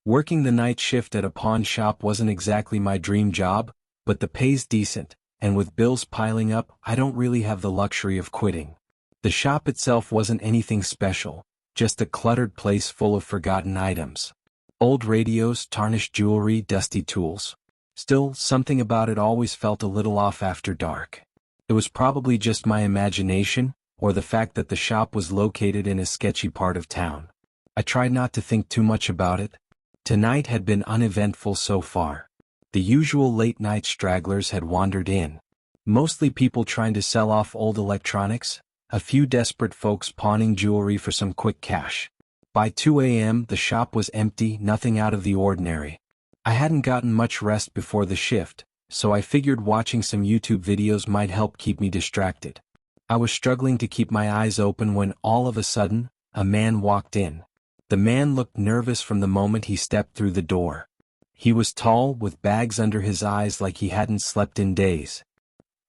Working the night shift at a pawn shop wasn't exactly my dream job, but the pay's decent, and with bills piling up, I don't really have the luxury of quitting. The shop itself wasn't anything special, just a cluttered place full of forgotten items. Old radios, tarnished jewelry, dusty tools. Still, something about it always felt a little off after dark. It was probably just my imagination, or the fact that the shop was located in a sketchy part of town. I tried not to think too much about it. Tonight had been uneventful so far. The usual late-night stragglers had wandered in. Mostly people trying to sell off old electronics, a few desperate folks pawning jewelry for some quick cash. By 2 a.m. the shop was empty, nothing out of the ordinary. I hadn't gotten much rest before the shift, so I figured watching some YouTube videos might help keep me distracted. I was struggling to keep my eyes open when all of a sudden, a man walked in. The man looked nervous from the moment he stepped through the door. He was tall, with bags under his eyes like he hadn't slept in days.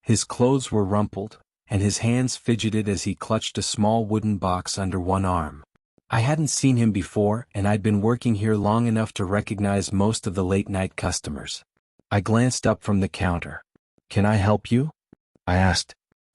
His clothes were rumpled, and his hands fidgeted as he clutched a small wooden box under one arm. I hadn't seen him before, and I'd been working here long enough to recognize most of the late-night customers. I glanced up from the counter. "Can I help you?" I asked.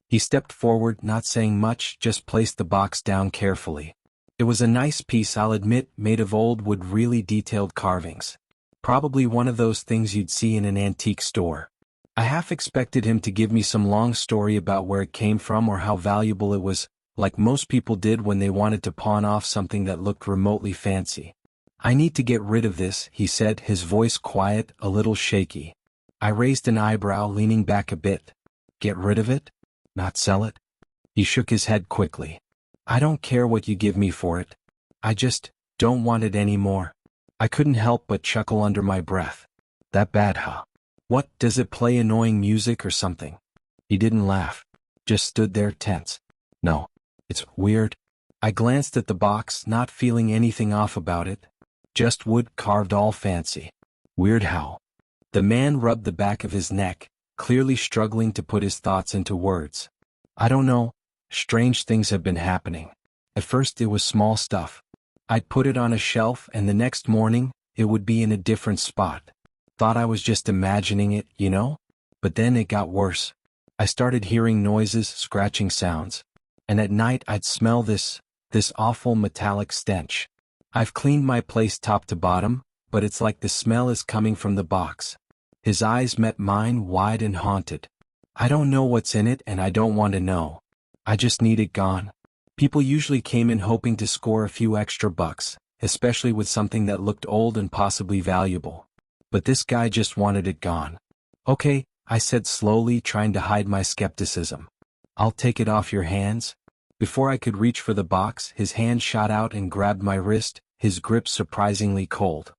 He stepped forward, not saying much, just placed the box down carefully. It was a nice piece, I'll admit, made of old wood, really detailed carvings. Probably one of those things you'd see in an antique store. I half expected him to give me some long story about where it came from or how valuable it was, like most people did when they wanted to pawn off something that looked remotely fancy. "I need to get rid of this," he said, his voice quiet, a little shaky. I raised an eyebrow, leaning back a bit. "Get rid of it? Not sell it?" He shook his head quickly. "I don't care what you give me for it. I just don't want it anymore." I couldn't help but chuckle under my breath. "That bad, huh? What, does it play annoying music or something?" He didn't laugh. Just stood there tense. "No. It's weird." I glanced at the box, not feeling anything off about it. Just wood, carved all fancy. "Weird how?" The man rubbed the back of his neck, clearly struggling to put his thoughts into words. "I don't know. Strange things have been happening. At first it was small stuff. I'd put it on a shelf and the next morning, it would be in a different spot. Thought I was just imagining it, you know? But then it got worse. I started hearing noises, scratching sounds. And at night I'd smell this awful metallic stench. I've cleaned my place top to bottom, but it's like the smell is coming from the box." His eyes met mine, wide and haunted. "I don't know what's in it and I don't want to know. I just need it gone." People usually came in hoping to score a few extra bucks, especially with something that looked old and possibly valuable. But this guy just wanted it gone. "Okay," I said slowly, trying to hide my skepticism. "I'll take it off your hands." Before I could reach for the box, his hand shot out and grabbed my wrist, his grip surprisingly cold.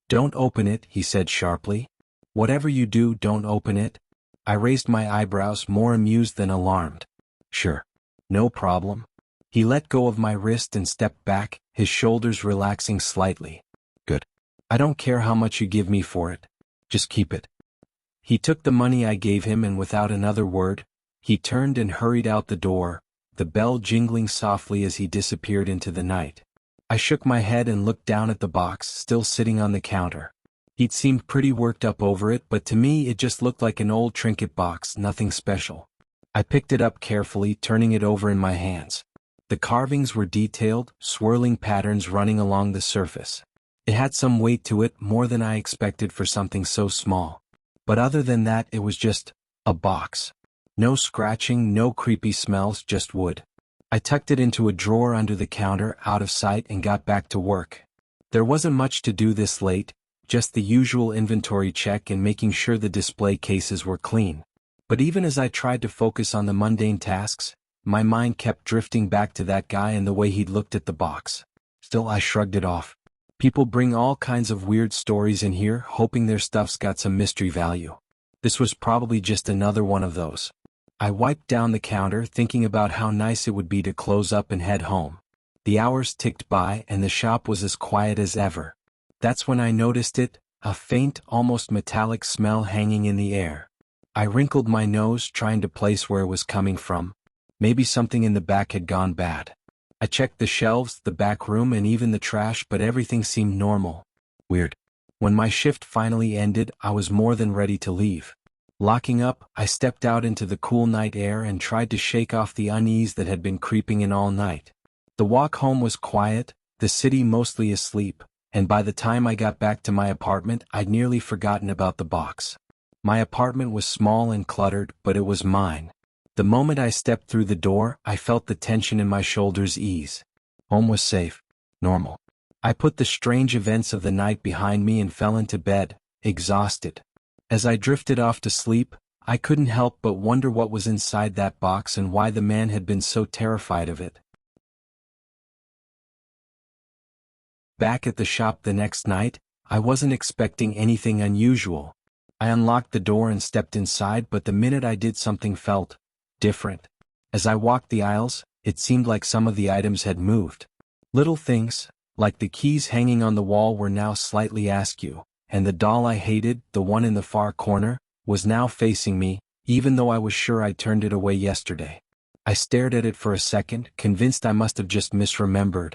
"Don't open it," he said sharply. "Whatever you do, don't open it." I raised my eyebrows, more amused than alarmed. "Sure. No problem." He let go of my wrist and stepped back, his shoulders relaxing slightly. "Good. I don't care how much you give me for it. Just keep it." He took the money I gave him and without another word, he turned and hurried out the door, the bell jingling softly as he disappeared into the night. I shook my head and looked down at the box, still sitting on the counter. He'd seemed pretty worked up over it, but to me it just looked like an old trinket box, nothing special. I picked it up carefully, turning it over in my hands. The carvings were detailed, swirling patterns running along the surface. It had some weight to it, more than I expected for something so small. But other than that, it was just a box. No scratching, no creepy smells, just wood. I tucked it into a drawer under the counter, out of sight, and got back to work. There wasn't much to do this late, just the usual inventory check and making sure the display cases were clean. But even as I tried to focus on the mundane tasks, my mind kept drifting back to that guy and the way he'd looked at the box. Still, I shrugged it off. People bring all kinds of weird stories in here, hoping their stuff's got some mystery value. This was probably just another one of those. I wiped down the counter, thinking about how nice it would be to close up and head home. The hours ticked by and the shop was as quiet as ever. That's when I noticed it, a faint, almost metallic smell hanging in the air. I wrinkled my nose, trying to place where it was coming from. Maybe something in the back had gone bad. I checked the shelves, the back room, and even the trash, but everything seemed normal. Weird. When my shift finally ended, I was more than ready to leave. Locking up, I stepped out into the cool night air and tried to shake off the unease that had been creeping in all night. The walk home was quiet, the city mostly asleep, and by the time I got back to my apartment, I'd nearly forgotten about the box. My apartment was small and cluttered, but it was mine. The moment I stepped through the door, I felt the tension in my shoulders ease. Home was safe, normal. I put the strange events of the night behind me and fell into bed, exhausted. As I drifted off to sleep, I couldn't help but wonder what was inside that box and why the man had been so terrified of it. Back at the shop the next night, I wasn't expecting anything unusual. I unlocked the door and stepped inside, but the minute I did, something felt different. As I walked the aisles, it seemed like some of the items had moved. Little things, like the keys hanging on the wall, were now slightly askew, and the doll I hated, the one in the far corner, was now facing me, even though I was sure I'd turned it away yesterday. I stared at it for a second, convinced I must have just misremembered.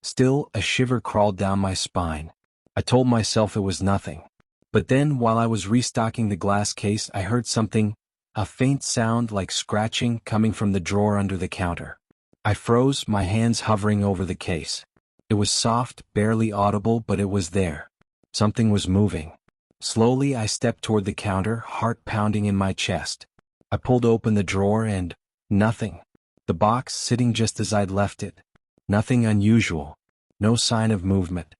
Still, a shiver crawled down my spine. I told myself it was nothing. But then, while I was restocking the glass case, I heard something, a faint sound like scratching coming from the drawer under the counter. I froze, my hands hovering over the case. It was soft, barely audible, but it was there. Something was moving. Slowly I stepped toward the counter, heart pounding in my chest. I pulled open the drawer and nothing. The box sitting just as I'd left it. Nothing unusual. No sign of movement.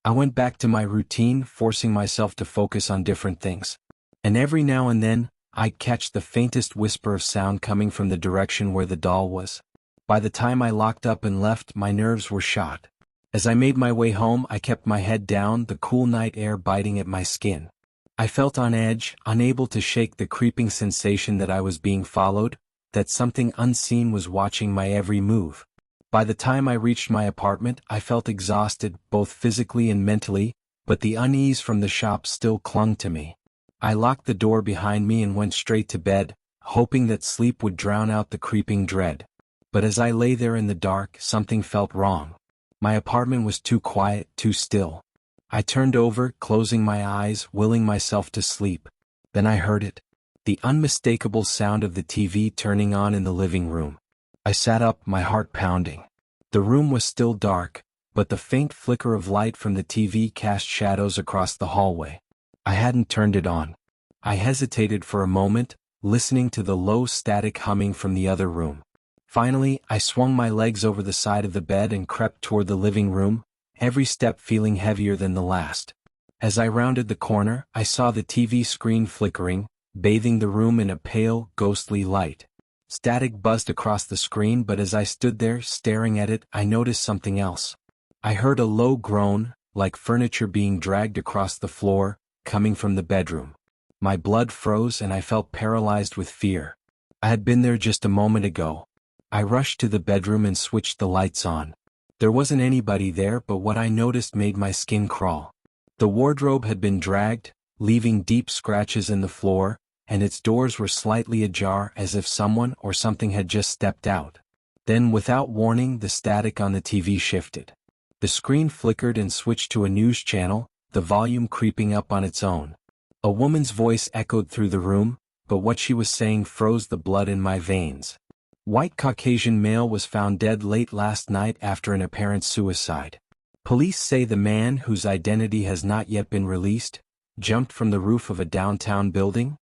I went back to my routine, forcing myself to focus on different things. And every now and then, I'd catch the faintest whisper of sound coming from the direction where the doll was. By the time I locked up and left, my nerves were shot. As I made my way home, I kept my head down, the cool night air biting at my skin. I felt on edge, unable to shake the creeping sensation that I was being followed, that something unseen was watching my every move. By the time I reached my apartment, I felt exhausted, both physically and mentally, but the unease from the shop still clung to me. I locked the door behind me and went straight to bed, hoping that sleep would drown out the creeping dread. But as I lay there in the dark, something felt wrong. My apartment was too quiet, too still. I turned over, closing my eyes, willing myself to sleep. Then I heard it. The unmistakable sound of the TV turning on in the living room. I sat up, my heart pounding. The room was still dark, but the faint flicker of light from the TV cast shadows across the hallway. I hadn't turned it on. I hesitated for a moment, listening to the low static humming from the other room. Finally, I swung my legs over the side of the bed and crept toward the living room, every step feeling heavier than the last. As I rounded the corner, I saw the TV screen flickering, bathing the room in a pale, ghostly light. Static buzzed across the screen, but as I stood there, staring at it, I noticed something else. I heard a low groan, like furniture being dragged across the floor, coming from the bedroom. My blood froze and I felt paralyzed with fear. I had been there just a moment ago. I rushed to the bedroom and switched the lights on. There wasn't anybody there, but what I noticed made my skin crawl. The wardrobe had been dragged, leaving deep scratches in the floor, and its doors were slightly ajar as if someone or something had just stepped out. Then, without warning, the static on the TV shifted. The screen flickered and switched to a news channel, the volume creeping up on its own. A woman's voice echoed through the room, but what she was saying froze the blood in my veins. White Caucasian male was found dead late last night after an apparent suicide. Police say the man, whose identity has not yet been released, jumped from the roof of a downtown building.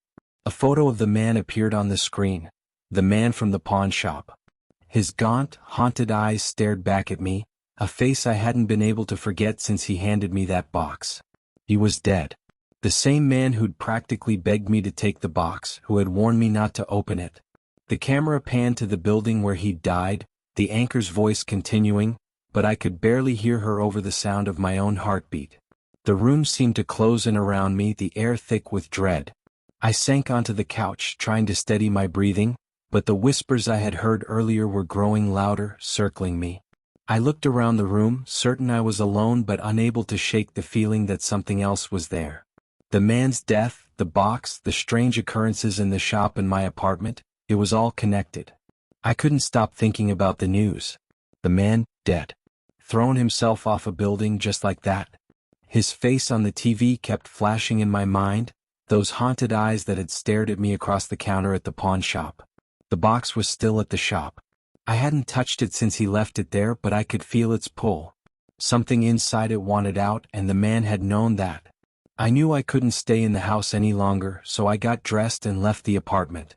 A photo of the man appeared on the screen, the man from the pawn shop. His gaunt, haunted eyes stared back at me, a face I hadn't been able to forget since he handed me that box. He was dead. The same man who'd practically begged me to take the box, who had warned me not to open it. The camera panned to the building where he'd died, the anchor's voice continuing, but I could barely hear her over the sound of my own heartbeat. The room seemed to close in around me, the air thick with dread. I sank onto the couch, trying to steady my breathing, but the whispers I had heard earlier were growing louder, circling me. I looked around the room, certain I was alone but unable to shake the feeling that something else was there. The man's death, the box, the strange occurrences in the shop and my apartment, it was all connected. I couldn't stop thinking about the news. The man, dead. Thrown himself off a building just like that. His face on the TV kept flashing in my mind, those haunted eyes that had stared at me across the counter at the pawn shop. The box was still at the shop. I hadn't touched it since he left it there, but I could feel its pull. Something inside it wanted out, and the man had known that. I knew I couldn't stay in the house any longer, so I got dressed and left the apartment.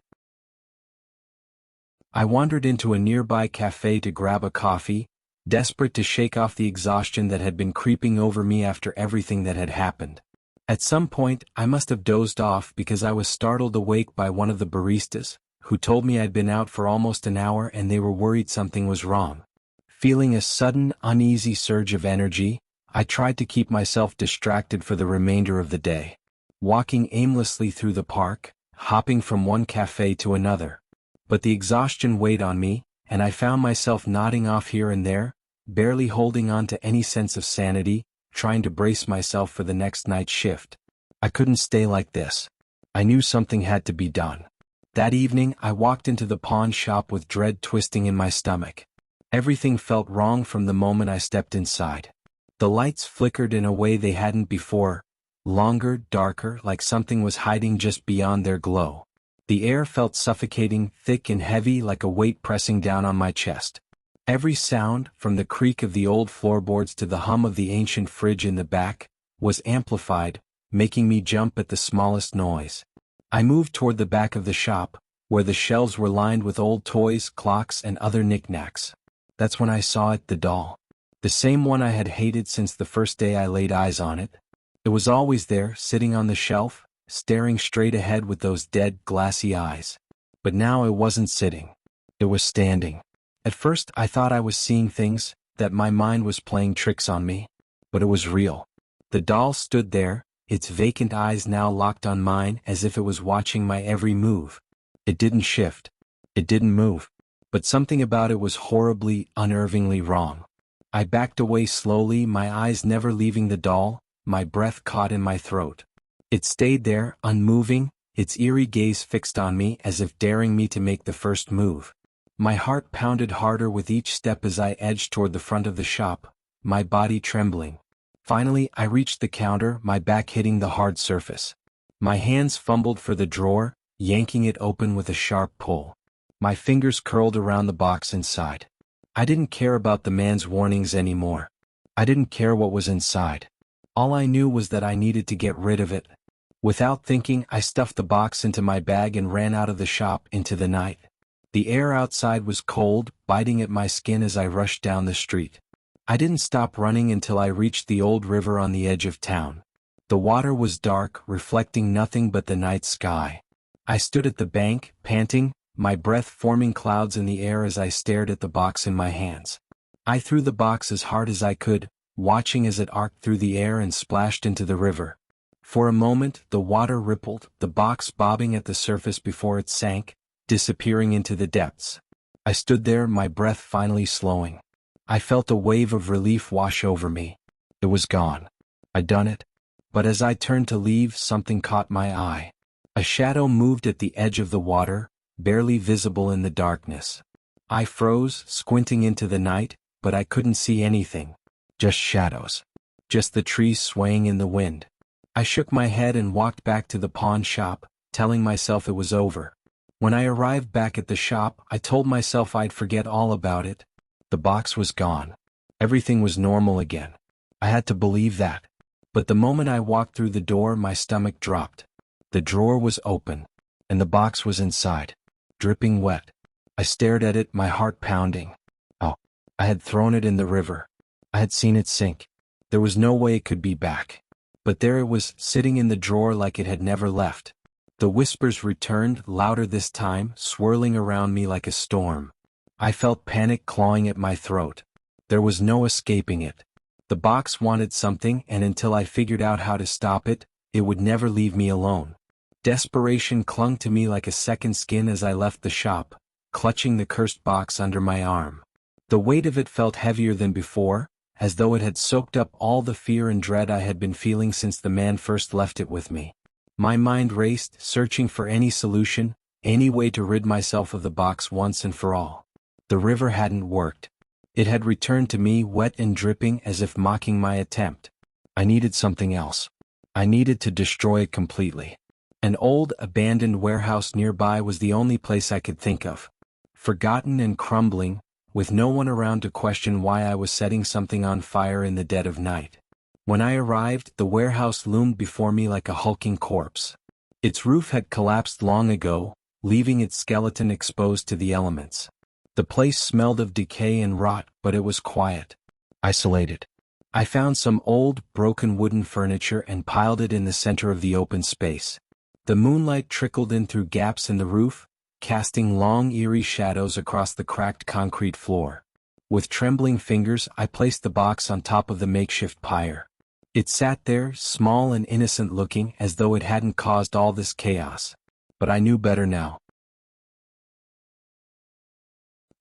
I wandered into a nearby cafe to grab a coffee, desperate to shake off the exhaustion that had been creeping over me after everything that had happened. At some point, I must have dozed off because I was startled awake by one of the baristas, who told me I'd been out for almost an hour and they were worried something was wrong. Feeling a sudden, uneasy surge of energy, I tried to keep myself distracted for the remainder of the day. Walking aimlessly through the park, hopping from one cafe to another. But the exhaustion weighed on me, and I found myself nodding off here and there, barely holding on to any sense of sanity, trying to brace myself for the next night shift. I couldn't stay like this. I knew something had to be done. That evening, I walked into the pawn shop with dread twisting in my stomach. Everything felt wrong from the moment I stepped inside. The lights flickered in a way they hadn't before, longer, darker, like something was hiding just beyond their glow. The air felt suffocating, thick and heavy, like a weight pressing down on my chest. Every sound, from the creak of the old floorboards to the hum of the ancient fridge in the back, was amplified, making me jump at the smallest noise. I moved toward the back of the shop, where the shelves were lined with old toys, clocks, and other knickknacks. That's when I saw it, the doll. The same one I had hated since the first day I laid eyes on it. It was always there, sitting on the shelf, staring straight ahead with those dead, glassy eyes. But now it wasn't sitting. It was standing. At first I thought I was seeing things, that my mind was playing tricks on me. But it was real. The doll stood there, its vacant eyes now locked on mine as if it was watching my every move. It didn't shift. It didn't move. But something about it was horribly, unnervingly wrong. I backed away slowly, my eyes never leaving the doll, my breath caught in my throat. It stayed there, unmoving, its eerie gaze fixed on me as if daring me to make the first move. My heart pounded harder with each step as I edged toward the front of the shop, my body trembling. Finally, I reached the counter, my back hitting the hard surface. My hands fumbled for the drawer, yanking it open with a sharp pull. My fingers curled around the box inside. I didn't care about the man's warnings anymore. I didn't care what was inside. All I knew was that I needed to get rid of it. Without thinking, I stuffed the box into my bag and ran out of the shop into the night. The air outside was cold, biting at my skin as I rushed down the street. I didn't stop running until I reached the old river on the edge of town. The water was dark, reflecting nothing but the night sky. I stood at the bank, panting, my breath forming clouds in the air as I stared at the box in my hands. I threw the box as hard as I could, watching as it arced through the air and splashed into the river. For a moment, the water rippled, the box bobbing at the surface before it sank, disappearing into the depths. I stood there, my breath finally slowing. I felt a wave of relief wash over me. It was gone. I'd done it. But as I turned to leave, something caught my eye. A shadow moved at the edge of the water, barely visible in the darkness. I froze, squinting into the night, but I couldn't see anything. Just shadows. Just the trees swaying in the wind. I shook my head and walked back to the pawn shop, telling myself it was over. When I arrived back at the shop, I told myself I'd forget all about it. The box was gone. Everything was normal again. I had to believe that. But the moment I walked through the door, my stomach dropped. The drawer was open, and the box was inside, dripping wet. I stared at it, my heart pounding. Oh, I had thrown it in the river. I had seen it sink. There was no way it could be back. But there it was, sitting in the drawer like it had never left. The whispers returned, louder this time, swirling around me like a storm. I felt panic clawing at my throat. There was no escaping it. The box wanted something, and until I figured out how to stop it, it would never leave me alone. Desperation clung to me like a second skin as I left the shop, clutching the cursed box under my arm. The weight of it felt heavier than before, as though it had soaked up all the fear and dread I had been feeling since the man first left it with me. My mind raced, searching for any solution, any way to rid myself of the box once and for all. The river hadn't worked. It had returned to me, wet and dripping, as if mocking my attempt. I needed something else. I needed to destroy it completely. An old, abandoned warehouse nearby was the only place I could think of. Forgotten and crumbling, with no one around to question why I was setting something on fire in the dead of night. When I arrived, the warehouse loomed before me like a hulking corpse. Its roof had collapsed long ago, leaving its skeleton exposed to the elements. The place smelled of decay and rot, but it was quiet. Isolated. I found some old, broken wooden furniture and piled it in the center of the open space. The moonlight trickled in through gaps in the roof, casting long, eerie shadows across the cracked concrete floor. With trembling fingers, I placed the box on top of the makeshift pyre. It sat there, small and innocent-looking, as though it hadn't caused all this chaos. But I knew better now.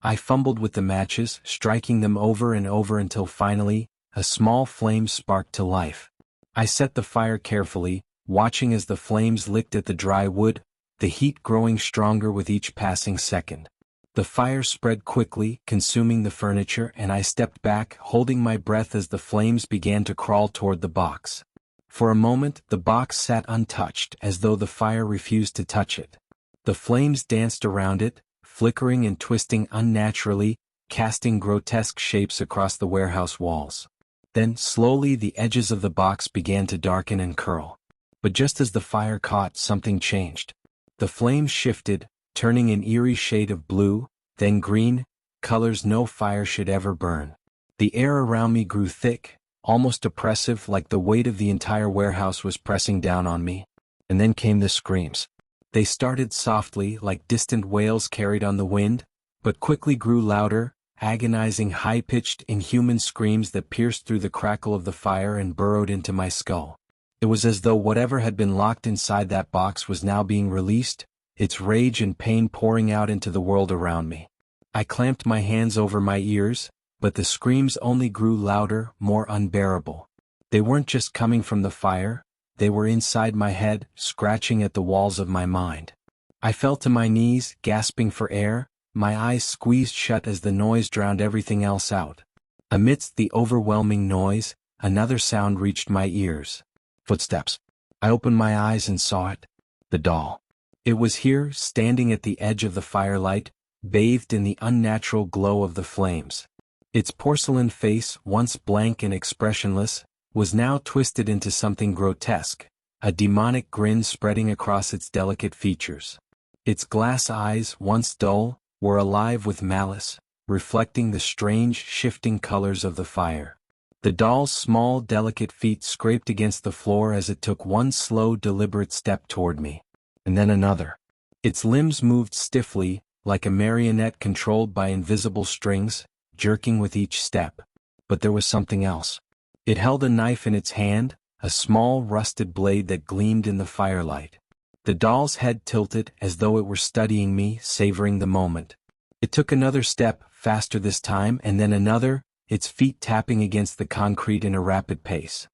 I fumbled with the matches, striking them over and over until finally, a small flame sparked to life. I set the fire carefully, watching as the flames licked at the dry wood, the heat growing stronger with each passing second. The fire spread quickly, consuming the furniture, and I stepped back, holding my breath as the flames began to crawl toward the box. For a moment, the box sat untouched, as though the fire refused to touch it. The flames danced around it, flickering and twisting unnaturally, casting grotesque shapes across the warehouse walls. Then, slowly, the edges of the box began to darken and curl. But just as the fire caught, something changed. The flames shifted, turning an eerie shade of blue, then green, colors no fire should ever burn. The air around me grew thick, almost oppressive, like the weight of the entire warehouse was pressing down on me. And then came the screams. They started softly, like distant wails carried on the wind, but quickly grew louder, agonizing, high-pitched, inhuman screams that pierced through the crackle of the fire and burrowed into my skull. It was as though whatever had been locked inside that box was now being released, its rage and pain pouring out into the world around me. I clamped my hands over my ears, but the screams only grew louder, more unbearable. They weren't just coming from the fire, they were inside my head, scratching at the walls of my mind. I fell to my knees, gasping for air, my eyes squeezed shut as the noise drowned everything else out. Amidst the overwhelming noise, another sound reached my ears. Footsteps. I opened my eyes and saw it. The doll. It was here, standing at the edge of the firelight, bathed in the unnatural glow of the flames. Its porcelain face, once blank and expressionless, was now twisted into something grotesque, a demonic grin spreading across its delicate features. Its glass eyes, once dull, were alive with malice, reflecting the strange, shifting colors of the fire. The doll's small, delicate feet scraped against the floor as it took one slow, deliberate step toward me. And then another. Its limbs moved stiffly, like a marionette controlled by invisible strings, jerking with each step. But there was something else. It held a knife in its hand, a small, rusted blade that gleamed in the firelight. The doll's head tilted as though it were studying me, savoring the moment. It took another step, faster this time, and then another, its feet tapping against the concrete in a rapid pace.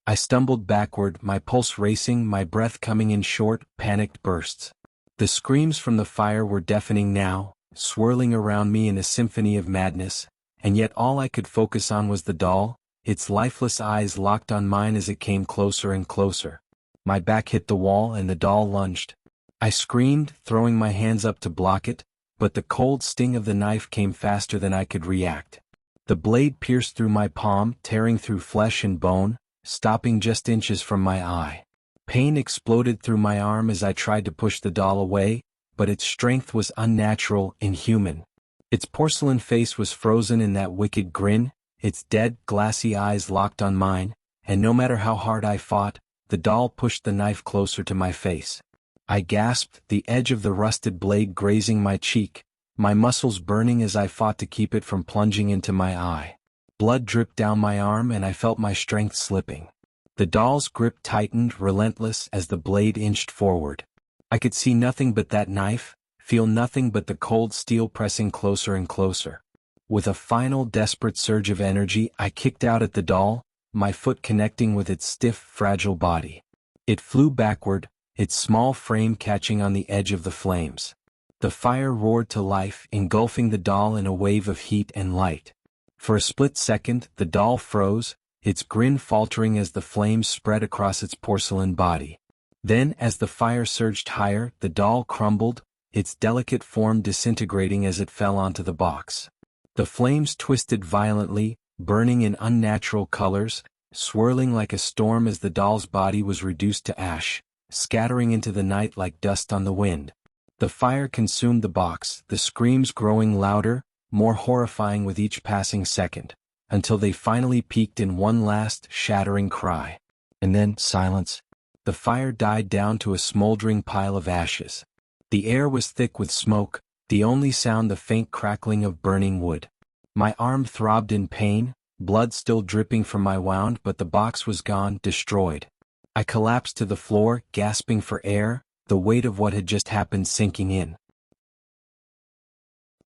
I stumbled backward, my pulse racing, my breath coming in short, panicked bursts. The screams from the fire were deafening now, swirling around me in a symphony of madness, and yet all I could focus on was the doll, its lifeless eyes locked on mine as it came closer and closer. My back hit the wall and the doll lunged. I screamed, throwing my hands up to block it, but the cold sting of the knife came faster than I could react. The blade pierced through my palm, tearing through flesh and bone, stopping just inches from my eye. Pain exploded through my arm as I tried to push the doll away, but its strength was unnatural, inhuman. Its porcelain face was frozen in that wicked grin, its dead, glassy eyes locked on mine, and no matter how hard I fought, the doll pushed the knife closer to my face. I gasped, the edge of the rusted blade grazing my cheek, my muscles burning as I fought to keep it from plunging into my eye. Blood dripped down my arm and I felt my strength slipping. The doll's grip tightened, relentless, as the blade inched forward. I could see nothing but that knife, feel nothing but the cold steel pressing closer and closer. With a final desperate surge of energy, I kicked out at the doll, my foot connecting with its stiff, fragile body. It flew backward, its small frame catching on the edge of the flames. The fire roared to life, engulfing the doll in a wave of heat and light. For a split second, the doll froze, its grin faltering as the flames spread across its porcelain body. Then, as the fire surged higher, the doll crumbled, its delicate form disintegrating as it fell onto the box. The flames twisted violently, burning in unnatural colors, swirling like a storm as the doll's body was reduced to ash, scattering into the night like dust on the wind. The fire consumed the box, the screams growing louder, more horrifying with each passing second, until they finally peaked in one last, shattering cry. And then, silence. The fire died down to a smoldering pile of ashes. The air was thick with smoke, the only sound the faint crackling of burning wood. My arm throbbed in pain, blood still dripping from my wound, but the box was gone, destroyed. I collapsed to the floor, gasping for air, the weight of what had just happened sinking in.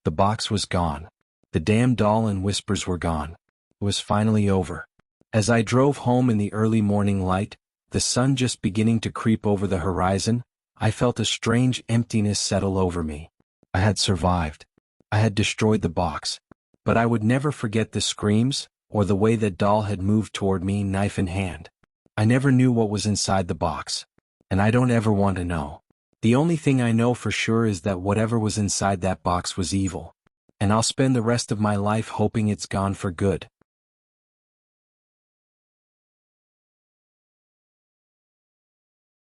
The box was gone. The damn doll and whispers were gone. It was finally over. As I drove home in the early morning light, the sun just beginning to creep over the horizon, I felt a strange emptiness settle over me. I had survived. I had destroyed the box. But I would never forget the screams, or the way that doll had moved toward me, knife in hand. I never knew what was inside the box. And I don't ever want to know. The only thing I know for sure is that whatever was inside that box was evil. And I'll spend the rest of my life hoping it's gone for good.